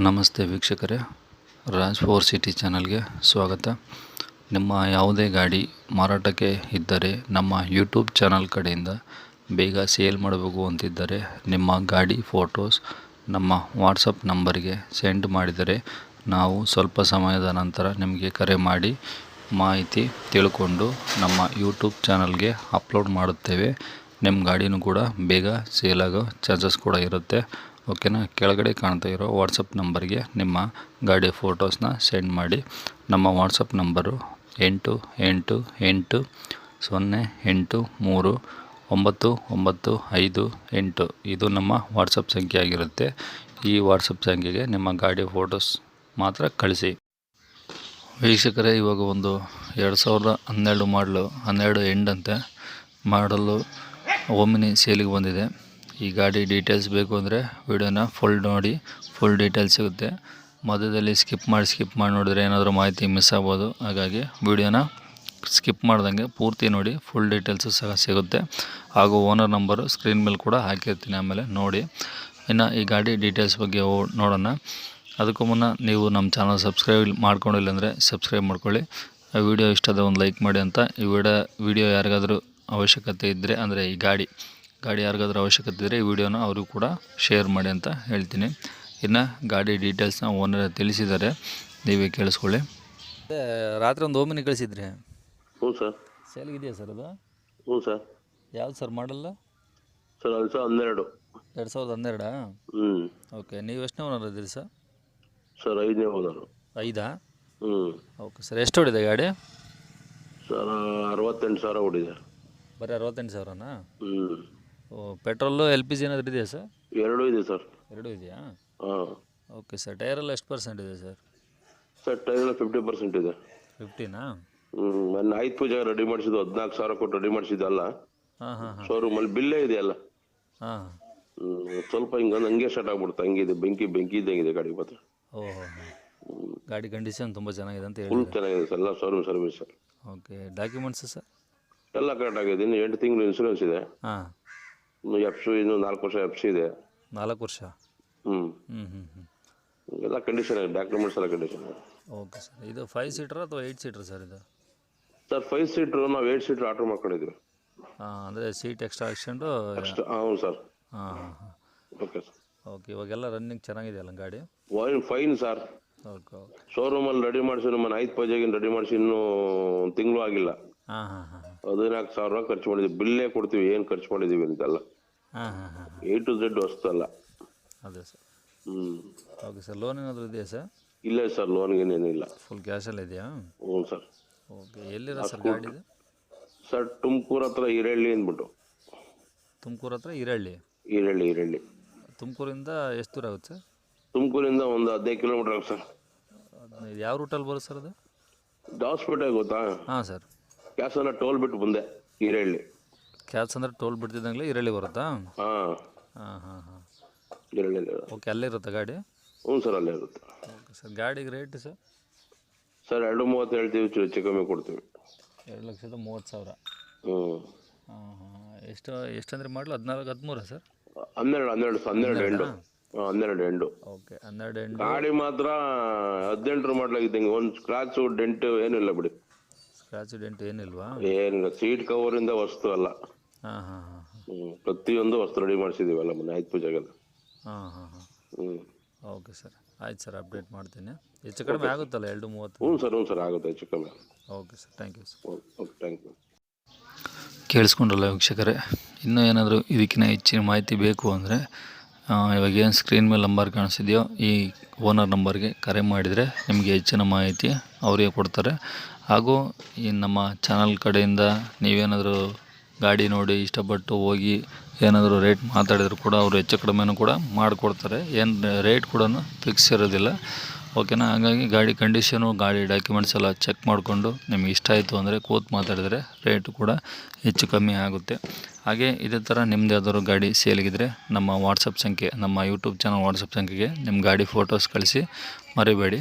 ನಮಸ್ತೆ ವೀಕ್ಷಕರೇ, Raj four city ಚಾನಲ್ಗೆ ಸ್ವಾಗತ. ನಿಮ್ಮ ಯಾವುದೇ ಗಾಡಿ ಮಾರಾಟಕ್ಕೆ ಇದ್ದರೆ ನಮ್ಮ ಯೂಟ್ಯೂಬ್ ಚಾನಲ್ ಕಡೆಯಿಂದ ಬೇಗ ಸೇಲ್ ಮಾಡಬೇಕು ಅಂತಿದ್ದರೆ ನಿಮ್ಮ ಗಾಡಿ ಫೋಟೋಸ್ ನಮ್ಮ ವಾಟ್ಸಪ್ ನಂಬರ್ಗೆ ಸೆಂಡ್ ಮಾಡಿದರೆ ನಾವು ಸ್ವಲ್ಪ ಸಮಯದ ನಂತರ ನಿಮಗೆ ಕರೆ ಮಾಡಿ ಮಾಹಿತಿ ತಿಳ್ಕೊಂಡು ನಮ್ಮ ಯೂಟ್ಯೂಬ್ ಚಾನಲ್ಗೆ ಅಪ್ಲೋಡ್ ಮಾಡುತ್ತೇವೆ. ನಿಮ್ಮ ಗಾಡಿನೂ ಕೂಡ ಬೇಗ ಸೇಲ್ ಆಗೋ ಚಾನ್ಸಸ್ ಕೂಡ ಇರುತ್ತೆ. ಓಕೆನಾ. ಕೆಳಗಡೆ ಕಾಣ್ತಾ ಇರೋ ವಾಟ್ಸಪ್ ನಂಬರ್ಗೆ ನಿಮ್ಮ ಗಾಡಿ ಫೋಟೋಸ್ನ ಸೆಂಡ್ ಮಾಡಿ. ನಮ್ಮ ವಾಟ್ಸಪ್ ನಂಬರು 8880839958. ಇದು ನಮ್ಮ ವಾಟ್ಸಪ್ ಸಂಖ್ಯೆ ಆಗಿರುತ್ತೆ. ಈ ವಾಟ್ಸಪ್ ಸಂಖ್ಯೆಗೆ ನಿಮ್ಮ ಗಾಡಿ ಫೋಟೋಸ್ ಮಾತ್ರ ಕಳಿಸಿ. ವೀಕ್ಷಕರೇ, ಇವಾಗ ಒಂದು 2012 ಮಾಡಲು 12 ಎಂಡಂತೆ ಮಾಡಲು ಓಮಿನಿ ಸೇಲಿಗೆ ಬಂದಿದೆ. ಈ ಗಾಡಿ ಡೀಟೇಲ್ಸ್ ಬೇಕು ಅಂದರೆ ವಿಡಿಯೋನ ಫುಲ್ ನೋಡಿ, ಫುಲ್ ಡೀಟೇಲ್ಸ್ ಸಿಗುತ್ತೆ. ಮಧ್ಯದಲ್ಲಿ ಸ್ಕಿಪ್ ಮಾಡಿ ನೋಡಿದ್ರೆ ಏನಾದರೂ ಮಾಹಿತಿ ಮಿಸ್ ಆಗ್ಬೋದು. ಹಾಗಾಗಿ ವಿಡಿಯೋನ ಸ್ಕಿಪ್ ಮಾಡ್ದಂಗೆ ಪೂರ್ತಿ ನೋಡಿ, ಫುಲ್ ಡೀಟೇಲ್ಸು ಸಹ ಸಿಗುತ್ತೆ. ಹಾಗೂ ಓನರ್ ನಂಬರು ಸ್ಕ್ರೀನ್ ಮೇಲೆ ಕೂಡ ಹಾಕಿರ್ತೀನಿ, ಆಮೇಲೆ ನೋಡಿ. ಇನ್ನು ಈ ಗಾಡಿ ಡೀಟೇಲ್ಸ್ ಬಗ್ಗೆ ನೋಡೋಣ. ಅದಕ್ಕೂ ಮುನ್ನ ನೀವು ನಮ್ಮ ಚಾನಲ್ ಸಬ್ಸ್ಕ್ರೈಬ್ ಮಾಡ್ಕೊಂಡಿಲ್ಲ ಅಂದರೆ ಸಬ್ಸ್ಕ್ರೈಬ್ ಮಾಡ್ಕೊಳ್ಳಿ. ವಿಡಿಯೋ ಇಷ್ಟದ ಒಂದು ಲೈಕ್ ಮಾಡಿ ಅಂತ. ಈ ವಿಡಿಯೋ ಯಾರಿಗಾದರೂ ಅವಶ್ಯಕತೆ ಇದ್ದರೆ, ಅಂದರೆ ಈ ಗಾಡಿ ಯಾರಿಗಾದ್ರೂ ಅವಶ್ಯಕತೆ ಇದ್ದರೆ ಈ ವಿಡಿಯೋನ ಅವರು ಕೂಡ ಶೇರ್ ಮಾಡಿ ಅಂತ ಹೇಳ್ತೀನಿ. ಇನ್ನು ಗಾಡಿ ಡೀಟೇಲ್ಸ್ನ ಓನರ್ ತಿಳಿಸಿದ್ದಾರೆ, ನೀವೇ ಕೇಳಿಸ್ಕೊಳ್ಳಿ. ರಾತ್ರಿ ಒಂದು ಓಮಿನಿ ಕಳಿಸಿದ್ರಿ. ಹ್ಞೂ ಸರ್. ಸೇಲ್ಗಿದೆಯಾ ಸರ್ ಅದು? ಹ್ಞೂ ಸರ್. ಯಾವ್ದು ಸರ್ ಮಾಡಲ್ಲ? ಸರ್ 2012. 2012? ಹ್ಞೂ. ಓಕೆ. ನೀವು ಎಷ್ಟನೇ ಓನರ್ ಇದ್ದೀರಿ ಸರ್? ಸರ್ 5ನೇ ಓನರು. 5? ಹ್ಞೂ. Okay sir. ಎಷ್ಟು ಹೊಡಿದೆ ಗಾಡಿ? ಸರ್ 68,000 ಹೊಡಿದೆ. ಬರೀ 68,000ನಾ? ಹ್ಞೂ. ಓ, ಪೆಟ್ರೋಲು LPG ಏನಾದರೂ ಇದೆಯಾ ಸರ್? ಎರಡೂ ಇದೆ ಸರ್. ಎರಡೂ ಇದೆಯಾ? ಹಾಂ. Okay sir. ಟೈರೆಲ್ಲ ಎಷ್ಟು ಪರ್ಸೆಂಟ್ ಇದೆ ಸರ್? ಸರ್ ಟೈರೆಲ್ಲ 50% ಇದೆ. 50ನಾ? ನನ್ನ ಆಯ್ತು ಪೂಜೆ ರೆಡಿ ಮಾಡಿಸಿದ್ದು 14,000 ಕೊಟ್ಟು ರೆಡಿ ಮಾಡಿಸಿದ್ದಲ್ಲ. ಹಾಂ. ಶೋರೂಮಲ್ಲಿ ಬಿಲ್ಲೇ ಇದೆಯಲ್ಲ. ಹಾಂ. ಸ್ವಲ್ಪ ಹಂಗೆ ಸ್ಟಾರ್ಟ್ ಆಗ್ಬಿಡ್ತು. ಹಂಗಿದೆ, ಬೆಂಕಿ ಇದ್ದಂಗಿದೆ ಗಾಡಿ ಮಾತ್ರ. ಓಹೋ. ಗಾಡಿ ಕಂಡೀಷನ್ ತುಂಬ ಚೆನ್ನಾಗಿದೆ ಅಂತ ಫುಲ್ ಹೇಳಿ. ಚೆನ್ನಾಗಿದೆ ಸರ್, ಎಲ್ಲ showroom service. Okay. Documents sir? ಎಲ್ಲ ಕರೆಕ್ಟ್ ಆಗಿದೆ. ಇನ್ನು 8 ತಿಂಗಳು ಇನ್ಸೂರೆನ್ಸ್ ಇದೆ. ಹಾಂ. ಇನ್ನು 4 ವರ್ಷ FC ಇದೆ. 4 ವರ್ಷ? ಹ್ಞೂ. ಎಲ್ಲ ಕಂಡೀಷನ್ ಇದೆ, ಡಾಕ್ಯುಮೆಂಟ್ಸ್ ಎಲ್ಲ ಕಂಡೀಷನ್ ಇದೆ. Okay sir. ಇದು 5 ಸೀಟರ್ ಅಥವಾ 8 ಸೀಟರ್ ಸರ್ ಇದು? ಸರ್ 5 ಸೀಟ್ರು, ನಾವು 8 ಸೀಟ್ರ್ ಆರ್ಡ್ರ್ ಮಾಡ್ಕೊಂಡಿದ್ವಿ. ಹಾಂ, ಅಂದರೆ ಸೀಟ್ ಎಕ್ಸ್ಟ್ರಾ ಹಾಕ್ಸ್ಕೊಂಡು? ಹೌದು ಸರ್. ಹಾಂ. Okay sir. ಓಕೆ. ಇವಾಗೆಲ್ಲ ರನ್ನಿಂಗ್ ಚೆನ್ನಾಗಿದೆಯಲ್ಲ ಗಾಡಿ? Fine sir. ಓಕೆ. ಶೋರೂಮಲ್ಲಿ ರೆಡಿ ಮಾಡಿಸಿ ನಮ್ಮ 5 ಪೂಜೆಗೆ ರೆಡಿ ಮಾಡಿಸಿ ಇನ್ನೂ 1 ತಿಂಗಳು ಆಗಿಲ್ಲ. ಹಾಂ. 14,000 ಖರ್ಚು ಮಾಡಿದ್ವಿ. ಬಿಲ್ಲೇ ಕೊಡ್ತೀವಿ ಏನು ಖರ್ಚು ಮಾಡಿದ್ದೀವಿ ಅಂತೆಲ್ಲ. ಹಾಂ. A to Z ಹೊಸ್ತಲ್ಲ. ಅದೇ ಸರ್. ಹ್ಞೂ. Okay sir. ಲೋನ್ ಏನಾದರೂ ಇದೆಯಾ ಸರ್? ಇಲ್ಲ ಸರ್, ಲೋನ್ಗೇನೇನಿಲ್ಲ. ಫುಲ್ ಕ್ಯಾಶಲ್ಲಿ ಇದೆಯಾ? ಹ್ಞೂ ಸರ್. ಓಕೆ. ಎಲ್ಲಿರೋ ಸರ್ ಗಾಡಿ ಇದು? ಸರ್ ತುಮಕೂರು ಹತ್ರ ಹಿರಳ್ಳಿ ಅಂದ್ಬಿಟ್ಟು. ತುಮಕೂರು ಹತ್ರ ಹಿರಳ್ಳಿ? ಹಿರಳ್ಳಿ. ತುಮಕೂರಿಂದ ಎಷ್ಟು ದೂರ ಆಗುತ್ತೆ ಸರ್? ತುಮಕೂರಿಂದ ಒಂದು 15 ಕಿಲೋಮೀಟರ್ ಆಗುತ್ತೆ ಸರ್. 15? ಯಾವ ರೂಟಲ್ಲಿ ಬರುತ್ತೆ ಸರ್ ಅದು? ಹಾಸ್ಪಿಟಲ್ ಗೊತ್ತಾ? ಹಾಂ ಸರ್. ಕ್ಯಾಸನ್ನ ಟೋಲ್ ಬಿಟ್ಟು ಮುಂದೆ ಹಿರಳ್ಳಿ. ಕ್ಯಾಚ್ ಅಂದರೆ ಟೋಲ್ ಬಿಡ್ತಿದ್ದಂಗೆ ಹಿರಳ್ಳಿ ಬರುತ್ತಾ? ಹಾಂ. ಹಿರಳ್ಳಿ. ಓಕೆ. ಅಲ್ಲೇ ಇರುತ್ತಾ ಗಾಡಿ? ಹ್ಞೂ ಸರ್, ಅಲ್ಲೇ ಇರುತ್ತೆ. Okay sir. ಗಾಡಿಗೆ ರೇಟ್ ಸರ್? ಸರ್ 2.30 ಹೇಳ್ತೀವಿ, ಹೆಚ್ಚು ಕಮ್ಮಿ ಕೊಡ್ತೀವಿ. 2,30,000? ಹ್ಞೂ. ಹಾಂ. ಎಷ್ಟಂದರೆ ಮಾಡಲು 13 ಸರ್? 12 ಎಂಡು. ಓಕೆ. 12 ಎಂಡು. ಗಾಡಿ ಮಾತ್ರ 18 ಮಾಡಲಾಗಿದ್ದಂಗೆ, ಒಂದು ಸ್ಕ್ರಾಚು ಡೆಂಟು ಏನಿಲ್ಲ ಬಿಡಿ. ಸ್ಕ್ರಾಚು ಡೆಂಟ್ ಏನಿಲ್ವಾ? ಏನಿಲ್ಲ. ಸೀಟ್ ಕವರಿಂದ ವಸ್ತು ಅಲ್ಲ. ಹಾಂ. ಪ್ರತಿಯೊಂದು ವಸ್ತು ರೆಡಿ ಮಾಡಿಸಿದ್ದೀವಿ ಅಲ್ಲ ಮೊನ್ನೆ ಆಯ್ತು ಪೂಜೆಗೆಲ್ಲ. ಹಾಂ. ಹ್ಞೂ. Okay sir. ಆಯ್ತು ಸರ್, ಅಪ್ಡೇಟ್ ಮಾಡ್ತೀನಿ. ಹೆಚ್ಚು ಕಡಿಮೆ ಆಗುತ್ತಲ್ಲ 2.30? ಹ್ಞೂ ಸರ್ ಆಗುತ್ತೆ, ಹೆಚ್ಚು ಕಮ್ಮಿ. Okay sir. Thank you sir. Okay, thank you. ಕೇಳಿಸ್ಕೊಂಡ್ರಲ್ಲ ವೀಕ್ಷಕರೇ. ಇನ್ನೂ ಏನಾದರೂ ಇದಕ್ಕಿಂತ ಹೆಚ್ಚಿನ ಮಾಹಿತಿ ಬೇಕು ಅಂದರೆ ಇವಾಗ ಏನು ಸ್ಕ್ರೀನ್ ಮೇಲೆ ನಂಬರ್ ಕಾಣಿಸಿದೆಯೋ ಈ ಓನರ್ ನಂಬರ್ಗೆ ಕರೆ ಮಾಡಿದರೆ ನಿಮಗೆ ಹೆಚ್ಚಿನ ಮಾಹಿತಿ ಅವರಿಗೆ ಕೊಡ್ತಾರೆ. ಹಾಗೂ ಈ ನಮ್ಮ ಚಾನಲ್ ಕಡೆಯಿಂದ ನೀವೇನಾದರೂ ಗಾಡಿ ನೋಡಿ ಇಷ್ಟಪಟ್ಟು ಹೋಗಿ ಏನಾದರೂ ರೇಟ್ ಮಾತಾಡಿದ್ರು ಕೂಡ ಅವರು ಹೆಚ್ಚು ಕಡಿಮೆನೂ ಕೂಡ ಮಾಡಿಕೊಡ್ತಾರೆ. ಏನು ರೇಟ್ ಕೂಡ ಫಿಕ್ಸ್ ಇರೋದಿಲ್ಲ. ಓಕೆನಾ. ಹಾಗಾಗಿ ಗಾಡಿ ಕಂಡೀಷನು, ಗಾಡಿ ಡಾಕ್ಯುಮೆಂಟ್ಸ್ ಎಲ್ಲ ಚೆಕ್ ಮಾಡಿಕೊಂಡು ನಿಮಗೆ ಇಷ್ಟ ಆಯಿತು ಅಂದರೆ ಕೂತು ಮಾತಾಡಿದರೆ ರೇಟು ಕೂಡ ಹೆಚ್ಚು ಕಮ್ಮಿ ಆಗುತ್ತೆ. ಹಾಗೆ ಇದೇ ಥರ ನಿಮ್ಮದು ಯಾವ್ದಾದ್ರು ಗಾಡಿ ಸೇಲಿಗಿದ್ರೆ ನಮ್ಮ ವಾಟ್ಸಪ್ ಸಂಖ್ಯೆ, ನಮ್ಮ ಯೂಟ್ಯೂಬ್ ಚಾನಲ್ ವಾಟ್ಸಪ್ ಸಂಖ್ಯೆಗೆ ನಿಮ್ಮ ಗಾಡಿ ಫೋಟೋಸ್ ಕಳಿಸಿ ಮರಿಬೇಡಿ.